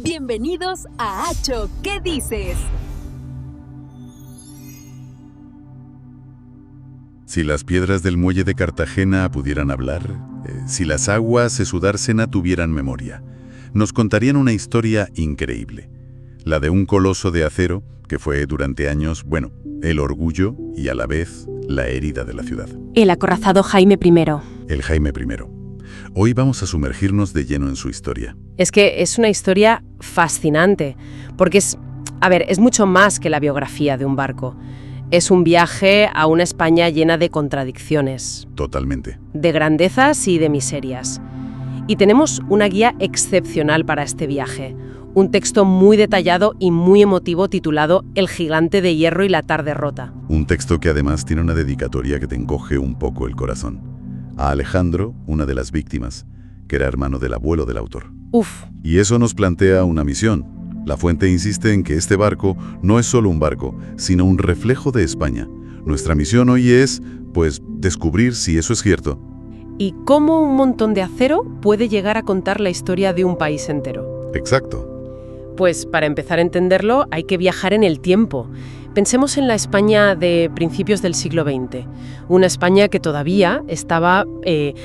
Bienvenidos a Acho, ¿qué dices? Si las piedras del muelle de Cartagena pudieran hablar, si las aguas de su dársena tuvieran memoria, nos contarían una historia increíble. La de un coloso de acero que fue durante años, el orgullo y a la vez la herida de la ciudad. El acorazado Jaime I. El Jaime I. Hoy vamos a sumergirnos de lleno en su historia. Es que es una historia fascinante, porque es mucho más que la biografía de un barco. Es un viaje a una España llena de contradicciones. Totalmente. De grandezas y de miserias. Y tenemos una guía excepcional para este viaje. Un texto muy detallado y muy emotivo titulado El gigante de hierro y la tarde rota. Un texto que además tiene una dedicatoria que te encoge un poco el corazón. A Alejandro, una de las víctimas, que era hermano del abuelo del autor. Uf. Y eso nos plantea una misión. La fuente insiste en que este barco no es solo un barco, sino un reflejo de España. Nuestra misión hoy es, descubrir si eso es cierto. ¿Y cómo un montón de acero puede llegar a contar la historia de un país entero? Exacto. Pues para empezar a entenderlo hay que viajar en el tiempo. Pensemos en la España de principios del siglo XX, una España que todavía estaba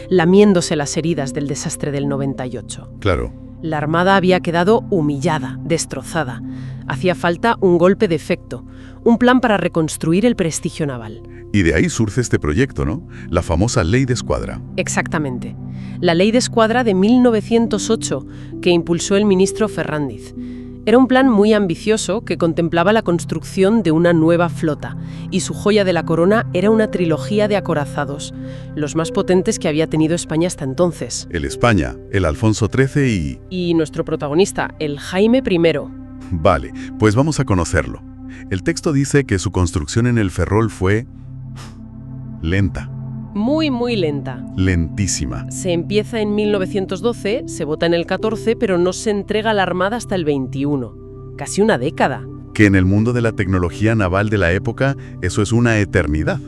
lamiéndose las heridas del desastre del 98. Claro. La Armada había quedado humillada, destrozada. Hacía falta un golpe de efecto, un plan para reconstruir el prestigio naval. Y de ahí surge este proyecto, ¿no? La famosa Ley de Escuadra. Exactamente. La Ley de Escuadra de 1908, que impulsó el ministro Ferrándiz. Era un plan muy ambicioso que contemplaba la construcción de una nueva flota, y su joya de la corona era una trilogía de acorazados, los más potentes que había tenido España hasta entonces. El España, el Alfonso XIII Y nuestro protagonista, el Jaime I. Vale, pues vamos a conocerlo. El texto dice que su construcción en el Ferrol fue lenta. Muy, muy lenta. Lentísima. Se empieza en 1912, se vota en el 14, pero no se entrega a la Armada hasta el 21. Casi una década. Que en el mundo de la tecnología naval de la época, eso es una eternidad.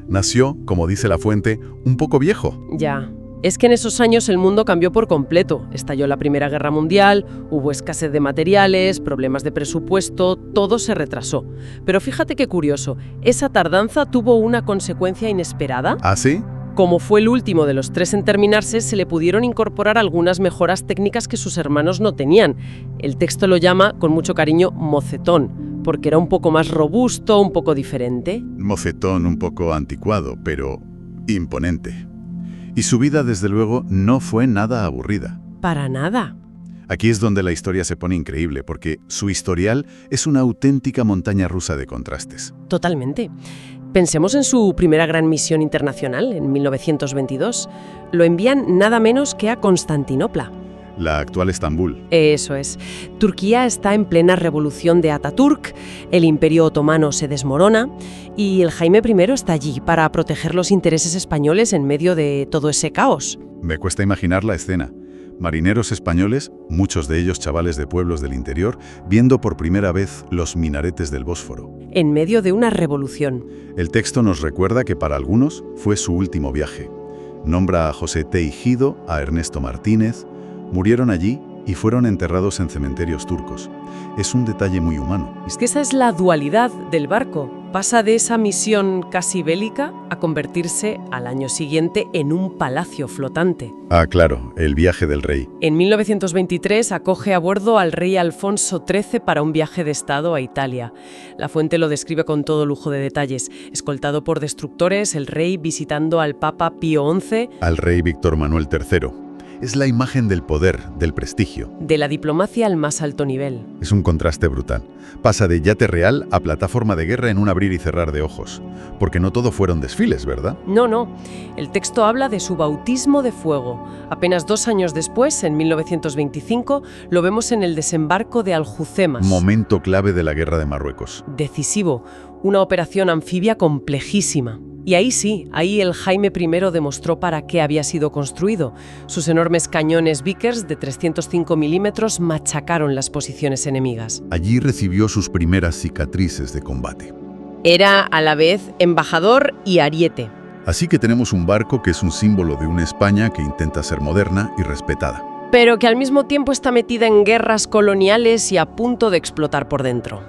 Nació, como dice la fuente, un poco viejo. Ya. Es que en esos años el mundo cambió por completo. Estalló la Primera Guerra Mundial, hubo escasez de materiales, problemas de presupuesto, todo se retrasó. Pero fíjate qué curioso, esa tardanza tuvo una consecuencia inesperada. ¿Ah, sí? Como fue el último de los 3 en terminarse, se le pudieron incorporar algunas mejoras técnicas que sus hermanos no tenían. El texto lo llama, con mucho cariño, mocetón, porque era un poco más robusto, un poco diferente. Mocetón un poco anticuado, pero imponente. Y su vida, desde luego, no fue nada aburrida. Para nada. Aquí es donde la historia se pone increíble, porque su historial es una auténtica montaña rusa de contrastes. Totalmente. Pensemos en su primera gran misión internacional, en 1922. Lo envían nada menos que a Constantinopla. La actual Estambul. Eso es. Turquía está en plena revolución de Ataturk, el Imperio Otomano se desmorona y el Jaime I está allí para proteger los intereses españoles en medio de todo ese caos. Me cuesta imaginar la escena. Marineros españoles, muchos de ellos chavales de pueblos del interior, viendo por primera vez los minaretes del Bósforo. En medio de una revolución. El texto nos recuerda que para algunos fue su último viaje. Nombra a José Teijido, a Ernesto Martínez. Murieron allí y fueron enterrados en cementerios turcos. Es un detalle muy humano. Es que esa es la dualidad del barco. Pasa de esa misión casi bélica a convertirse al año siguiente en un palacio flotante. Ah, claro, el viaje del rey. En 1923 acoge a bordo al rey Alfonso XIII para un viaje de estado a Italia. La fuente lo describe con todo lujo de detalles. Escoltado por destructores, el rey visitando al Papa Pío XI. Al rey Víctor Manuel III. Es la imagen del poder, del prestigio. De la diplomacia al más alto nivel. Es un contraste brutal. Pasa de yate real a plataforma de guerra en un abrir y cerrar de ojos. Porque no todo fueron desfiles, ¿verdad? No. El texto habla de su bautismo de fuego. Apenas 2 años después, en 1925, lo vemos en el desembarco de Alhucemas. Momento clave de la guerra de Marruecos. Decisivo. Una operación anfibia complejísima. Y ahí el Jaime I demostró para qué había sido construido. Sus enormes cañones Vickers de 305 milímetros machacaron las posiciones enemigas. Allí recibió sus primeras cicatrices de combate. Era a la vez embajador y ariete. Así que tenemos un barco que es un símbolo de una España que intenta ser moderna y respetada. pero que al mismo tiempo está metida en guerras coloniales y a punto de explotar por dentro.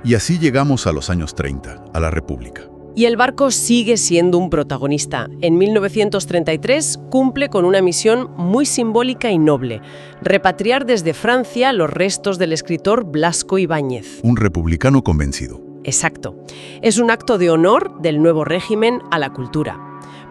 Y así llegamos a los años 30, a la República. Y el barco sigue siendo un protagonista. En 1933 cumple con una misión muy simbólica y noble: repatriar desde Francia los restos del escritor Blasco Ibáñez. Un republicano convencido. Exacto. Es un acto de honor del nuevo régimen a la cultura.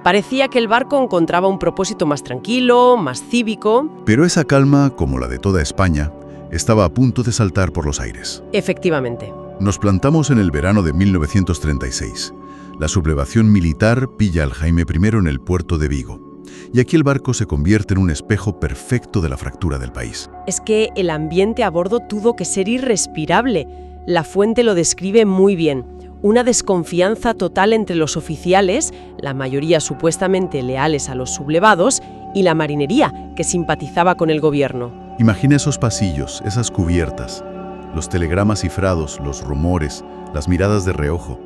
Parecía que el barco encontraba un propósito más tranquilo, más cívico. Pero esa calma, como la de toda España, estaba a punto de saltar por los aires. Efectivamente. Nos plantamos en el verano de 1936. La sublevación militar pilla al Jaime I en el puerto de Vigo. Y aquí el barco se convierte en un espejo perfecto de la fractura del país. Es que el ambiente a bordo tuvo que ser irrespirable. La fuente lo describe muy bien. Una desconfianza total entre los oficiales, la mayoría supuestamente leales a los sublevados, y la marinería, que simpatizaba con el gobierno. Imagina esos pasillos, esas cubiertas, los telegramas cifrados, los rumores, las miradas de reojo.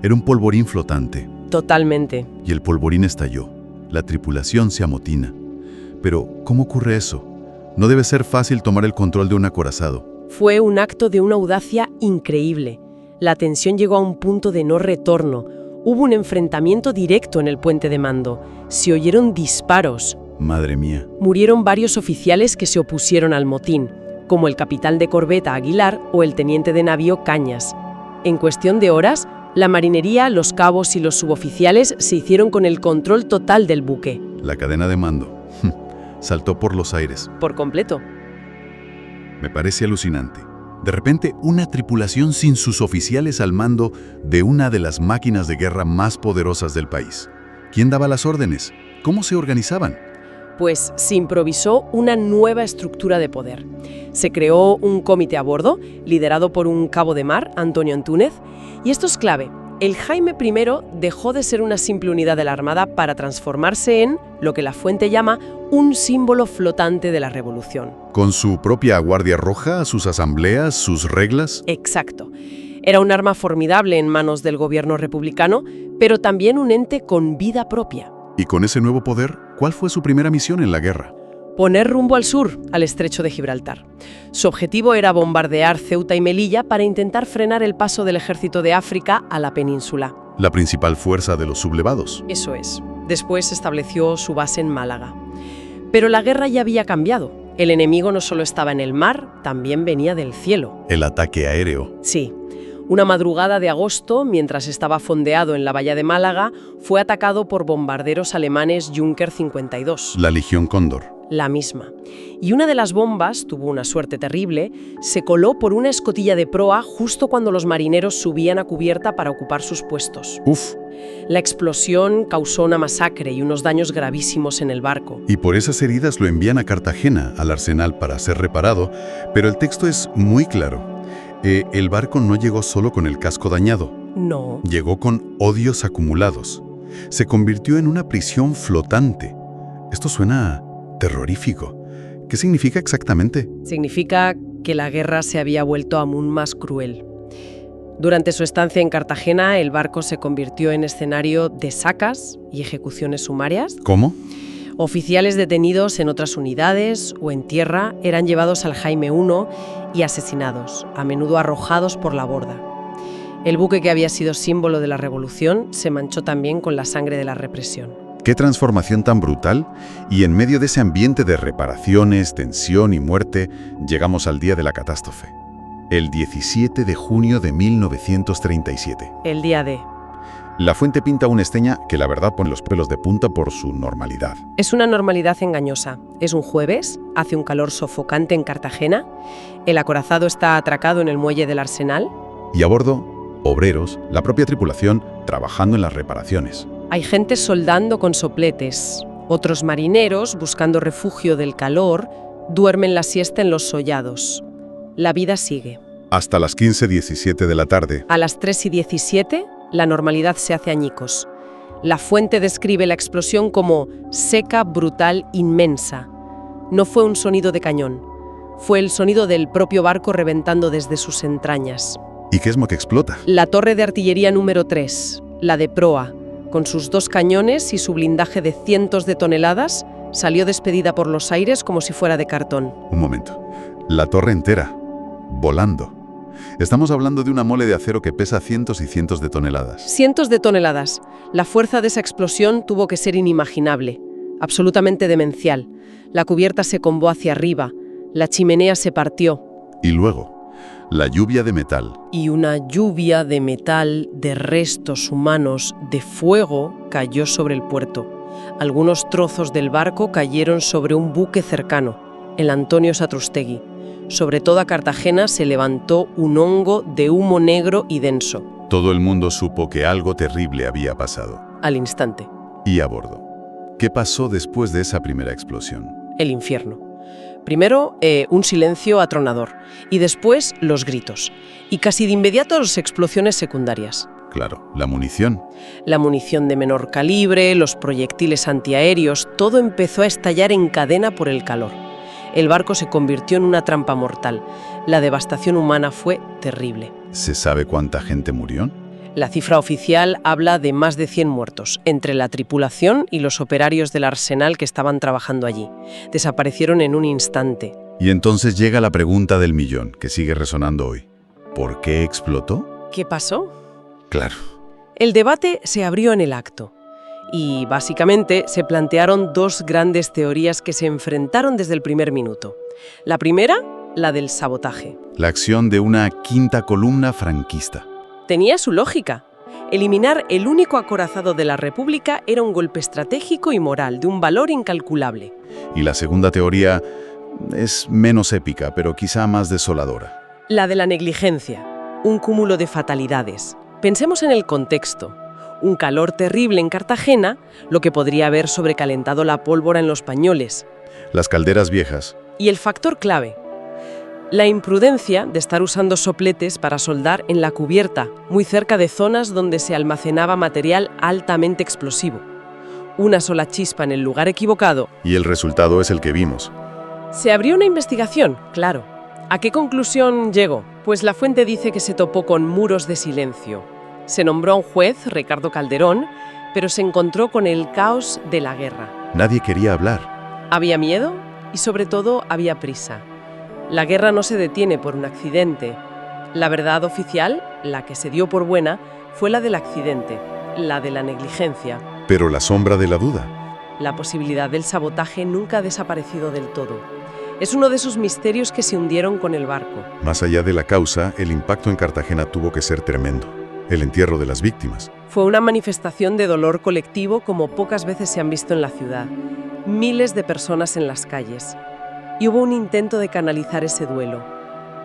Era un polvorín flotante. Totalmente. Y el polvorín estalló. La tripulación se amotina. Pero, ¿cómo ocurre eso? No debe ser fácil tomar el control de un acorazado. Fue un acto de una audacia increíble. La tensión llegó a un punto de no retorno. Hubo un enfrentamiento directo en el puente de mando. Se oyeron disparos. Madre mía. Murieron varios oficiales que se opusieron al motín, como el capitán de corbeta Aguilar o el teniente de navío Cañas. En cuestión de horas, la marinería, los cabos y los suboficiales se hicieron con el control total del buque. La cadena de mando saltó por los aires. Por completo. Me parece alucinante. De repente, una tripulación sin sus oficiales al mando de una de las máquinas de guerra más poderosas del país. ¿Quién daba las órdenes? ¿Cómo se organizaban? Pues se improvisó una nueva estructura de poder. Se creó un comité a bordo, liderado por un cabo de mar, Antonio Antúnez, y esto es clave. El Jaime I dejó de ser una simple unidad de la Armada para transformarse en lo que la fuente llama un símbolo flotante de la revolución. ¿Con su propia Guardia Roja, sus asambleas, sus reglas? Exacto. Era un arma formidable en manos del gobierno republicano, pero también un ente con vida propia. Y con ese nuevo poder, ¿cuál fue su primera misión en la guerra? Poner rumbo al sur, al estrecho de Gibraltar. Su objetivo era bombardear Ceuta y Melilla para intentar frenar el paso del ejército de África a la península. La principal fuerza de los sublevados. Eso es. Después estableció su base en Málaga. Pero la guerra ya había cambiado. El enemigo no solo estaba en el mar, también venía del cielo. El ataque aéreo. Sí. Una madrugada de agosto, mientras estaba fondeado en la bahía de Málaga, fue atacado por bombarderos alemanes Junker 52. La Legión Cóndor. La misma. Y una de las bombas, tuvo una suerte terrible, se coló por una escotilla de proa justo cuando los marineros subían a cubierta para ocupar sus puestos. Uf. La explosión causó una masacre y unos daños gravísimos en el barco. Y por esas heridas lo envían a Cartagena, al arsenal, para ser reparado, pero el texto es muy claro. El barco no llegó solo con el casco dañado. No. Llegó con odios acumulados. Se convirtió en una prisión flotante. Esto suena terrorífico. ¿Qué significa exactamente? Significa que la guerra se había vuelto aún más cruel. Durante su estancia en Cartagena, el barco se convirtió en escenario de sacas y ejecuciones sumarias. ¿Cómo? Oficiales detenidos en otras unidades o en tierra eran llevados al Jaime I y asesinados, a menudo arrojados por la borda. El buque que había sido símbolo de la revolución se manchó también con la sangre de la represión. ¡Qué transformación tan brutal! Y en medio de ese ambiente de reparaciones, tensión y muerte, llegamos al día de la catástrofe. El 17 de junio de 1937. El día D. La fuente pinta una escena que la verdad pone los pelos de punta por su normalidad. Es una normalidad engañosa. Es un jueves, hace un calor sofocante en Cartagena, el acorazado está atracado en el muelle del Arsenal. Y a bordo, obreros, la propia tripulación, trabajando en las reparaciones. Hay gente soldando con sopletes. Otros marineros, buscando refugio del calor, duermen la siesta en los sollados. La vida sigue. Hasta las 15:17 de la tarde. A las 3:17, la normalidad se hace añicos. La fuente describe la explosión como seca, brutal, inmensa. No fue un sonido de cañón. Fue el sonido del propio barco reventando desde sus entrañas. ¿Y qué es lo que explota? La torre de artillería número 3, la de proa, con sus 2 cañones y su blindaje de cientos de toneladas, Salió despedida por los aires como si fuera de cartón. Un momento. La torre entera, volando. Estamos hablando de una mole de acero que pesa cientos y cientos de toneladas. Cientos de toneladas. La fuerza de esa explosión tuvo que ser inimaginable, absolutamente demencial. La cubierta se combó hacia arriba, la chimenea se partió. Y luego, la lluvia de metal. Y una lluvia de metal, de restos humanos, de fuego, cayó sobre el puerto. Algunos trozos del barco cayeron sobre un buque cercano, el Antonio Satrústegui. Sobre toda Cartagena se levantó un hongo de humo negro y denso. Todo el mundo supo que algo terrible había pasado. Al instante. Y a bordo. ¿Qué pasó después de esa primera explosión? El infierno. Primero, un silencio atronador, y después los gritos. Y casi de inmediato las explosiones secundarias. Claro, la munición. La munición de menor calibre, los proyectiles antiaéreos, todo empezó a estallar en cadena por el calor. El barco se convirtió en una trampa mortal. La devastación humana fue terrible. ¿Se sabe cuánta gente murió? La cifra oficial habla de más de 100 muertos, entre la tripulación y los operarios del arsenal que estaban trabajando allí. Desaparecieron en un instante. Y entonces llega la pregunta del millón, que sigue resonando hoy. ¿Por qué explotó? ¿Qué pasó? Claro. El debate se abrió en el acto. Y básicamente se plantearon dos grandes teorías que se enfrentaron desde el primer minuto. La primera, la del sabotaje. La acción de una quinta columna franquista. Tenía su lógica. Eliminar el único acorazado de la República era un golpe estratégico y moral de un valor incalculable. Y la segunda teoría es menos épica, pero quizá más desoladora. La de la negligencia, un cúmulo de fatalidades. Pensemos en el contexto. Un calor terrible en Cartagena, lo que podría haber sobrecalentado la pólvora en los pañoles. Las calderas viejas. Y el factor clave, la imprudencia de estar usando sopletes para soldar en la cubierta, muy cerca de zonas donde se almacenaba material altamente explosivo. Una sola chispa en el lugar equivocado. Y el resultado es el que vimos. Se abrió una investigación, claro. ¿A qué conclusión llegó? Pues la fuente dice que se topó con muros de silencio. Se nombró a un juez, Ricardo Calderón, pero se encontró con el caos de la guerra. Nadie quería hablar. Había miedo y sobre todo había prisa. La guerra no se detiene por un accidente. La verdad oficial, la que se dio por buena, fue la del accidente, la de la negligencia. Pero la sombra de la duda. La posibilidad del sabotaje nunca ha desaparecido del todo. Es uno de esos misterios que se hundieron con el barco. Más allá de la causa, el impacto en Cartagena tuvo que ser tremendo. El entierro de las víctimas. Fue una manifestación de dolor colectivo como pocas veces se han visto en la ciudad. Miles de personas en las calles. Y hubo un intento de canalizar ese duelo.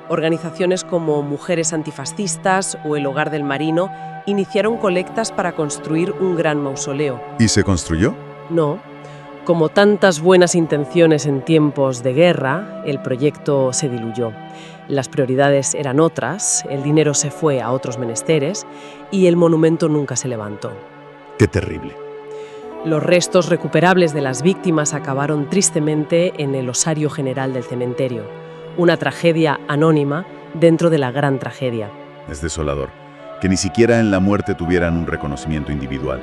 Organizaciones como Mujeres Antifascistas o el Hogar del Marino iniciaron colectas para construir un gran mausoleo. ¿Y se construyó? No. Como tantas buenas intenciones en tiempos de guerra, el proyecto se diluyó. Las prioridades eran otras, el dinero se fue a otros menesteres y el monumento nunca se levantó. ¡Qué terrible! Los restos recuperables de las víctimas acabaron tristemente en el osario general del cementerio, una tragedia anónima dentro de la gran tragedia. Es desolador, que ni siquiera en la muerte tuvieran un reconocimiento individual.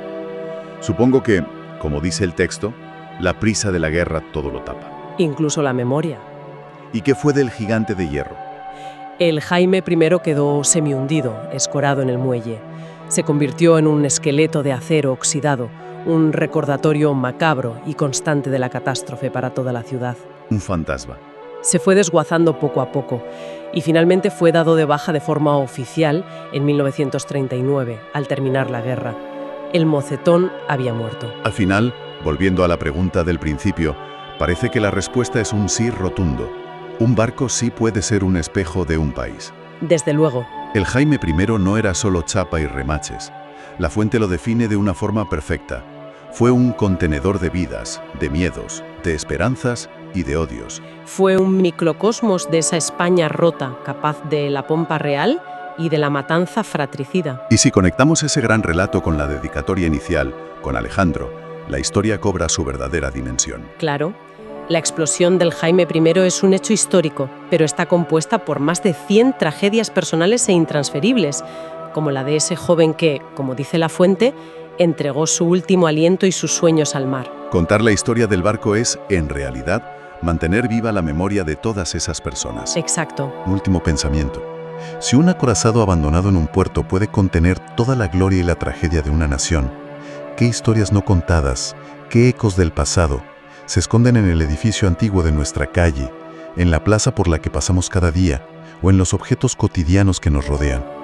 Supongo que, como dice el texto, la prisa de la guerra todo lo tapa. Incluso la memoria. ¿Y qué fue del gigante de hierro? El Jaime I quedó semihundido, escorado en el muelle. Se convirtió en un esqueleto de acero oxidado, un recordatorio macabro y constante de la catástrofe para toda la ciudad. Un fantasma. Se fue desguazando poco a poco y finalmente fue dado de baja de forma oficial en 1939, al terminar la guerra. El mocetón había muerto. Al final, volviendo a la pregunta del principio, parece que la respuesta es un sí rotundo. Un barco sí puede ser un espejo de un país. Desde luego. El Jaime I no era solo chapa y remaches. La fuente lo define de una forma perfecta. Fue un contenedor de vidas, de miedos, de esperanzas y de odios. Fue un microcosmos de esa España rota, capaz de la pompa real y de la matanza fratricida. Y si conectamos ese gran relato con la dedicatoria inicial, con Alejandro, la historia cobra su verdadera dimensión. Claro, la explosión del Jaime I es un hecho histórico, pero está compuesta por más de 100 tragedias personales e intransferibles, como la de ese joven que, como dice la fuente, entregó su último aliento y sus sueños al mar. Contar la historia del barco es, en realidad, mantener viva la memoria de todas esas personas. Exacto. Último pensamiento. Si un acorazado abandonado en un puerto puede contener toda la gloria y la tragedia de una nación, ¿qué historias no contadas, qué ecos del pasado se esconden en el edificio antiguo de nuestra calle, en la plaza por la que pasamos cada día o en los objetos cotidianos que nos rodean?